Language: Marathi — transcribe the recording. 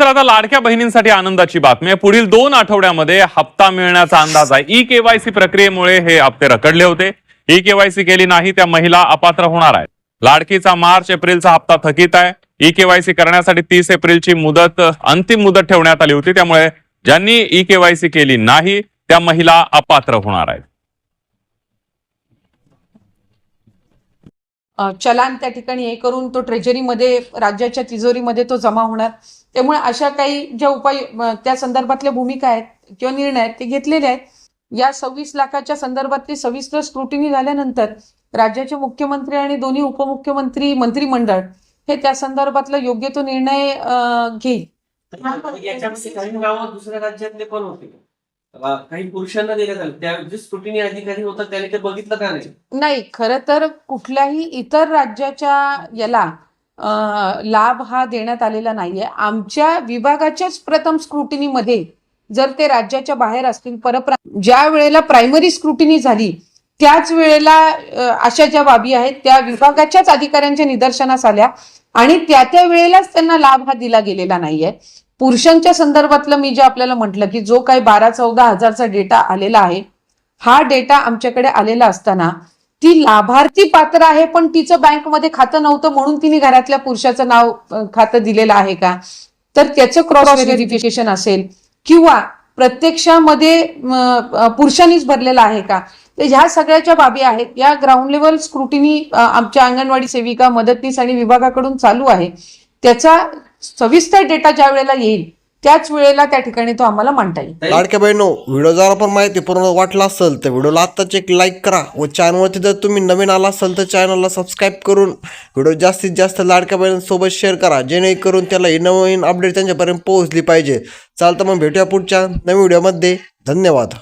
त्यानंतर आता लाडक्या बहिणींसाठी आनंदाची बातमी आहे। पुढील 2 आठवड्यामध्ये हप्ता मिळण्याचा अंदाज आहे। ई-केवायसी प्रक्रियेमुळे हे हप्ते रखडले होते। ई-केवायसी केली नाही त्या महिला अपात्र होणार आहेत। लाडकीचा मार्च एप्रिलचा हप्ता थकीत आहे। ई-केवायसी करण्यासाठी 30 एप्रिलची अंतिम मुदत ठेवण्यात आली होती, त्यामुळे ज्यांनी ई-केवायसी केली नाही त्या महिला अपात्र होणार आहेत। चलान त्या ठिकाणी हे करून तो ट्रेजरीमध्ये राज्याच्या तिजोरीमध्ये तो जमा होणार। त्यामुळे अशा काही ज्या उपाय त्या संदर्भातल्या भूमिका आहेत किंवा निर्णय आहेत ते घेतलेले आहेत। या 26 लाखाच्या संदर्भातली सविस्तर स्क्रुटिनी झाल्यानंतर राज्याचे मुख्यमंत्री आणि दोन्ही उपमुख्यमंत्री मंत्रिमंडळ हे त्या संदर्भातला योग्य तो निर्णय घेईल। याच्यामध्ये काही गावात दुसऱ्या राज्यातले पण होते, काही पुरुषांना देण्यात आलं, त्या जे स्क्रुटिनी अधिकारी होता त्याने ते बघितलं का नाही? खरं तर कुठल्याही इतर राज्याच्या याला लाभ हा देण्यात आलेला नाहीये। आमच्या विभागाच्याच प्रथम स्क्रुटिनीमध्ये जर ते राज्याच्या बाहेर असतील, ज्या वेळेला प्रायमरी स्क्रुटिनी झाली त्याच वेळेला अशा ज्या बाबी आहेत त्या विभागाच्याच अधिकाऱ्यांच्या निदर्शनास आल्या आणि त्या वेळेलाच त्यांना लाभ हा दिला गेलेला नाहीये। पुरुषांच्या संदर्भातलं मी जे आपल्याला म्हटलं की जो काही 12-14 हजारचा डेटा आलेला आहे, हा डेटा आमच्याकडे आलेला असताना ती लाभार्थी पात्र आहे पण तिचं बँकमध्ये खातं नव्हतं म्हणून तिने घरातल्या पुरुषाचं नाव खातं दिलेलं आहे का, तर त्याचं क्रॉस व्हेरिफिकेशन असेल किंवा प्रत्यक्षामध्ये पुरुषांनीच भरलेला आहे का, तर ह्या सगळ्याच्या बाबी आहेत। या ग्राउंड लेवल स्क्रुटिनी आमच्या अंगणवाडी सेविका, मदतनीस आणि विभागाकडून चालू आहे। त्याचा सविस्तर डेटा ज्या वेळेला येईल त्याच वेळेला त्या ठिकाणी तो आम्हाला मांडता येईल। लाडक्या बहिणो, व्हिडिओ जर आपण माहितीपूर्ण वाटला असेल तर व्हिडिओला आत्ताच एक लाईक करा व चॅनलवरती जर तुम्ही नवीन आला असाल तर चॅनलला सबस्क्राईब करून व्हिडिओ जास्तीत जास्त लाडक्या बहिणींसोबत शेअर करा, जेणेकरून त्याला ही नवीन अपडेट त्यांच्यापर्यंत पोहोचली पाहिजे। चालतं, मग भेटूया पुढच्या नवीन व्हिडिओमध्ये। धन्यवाद।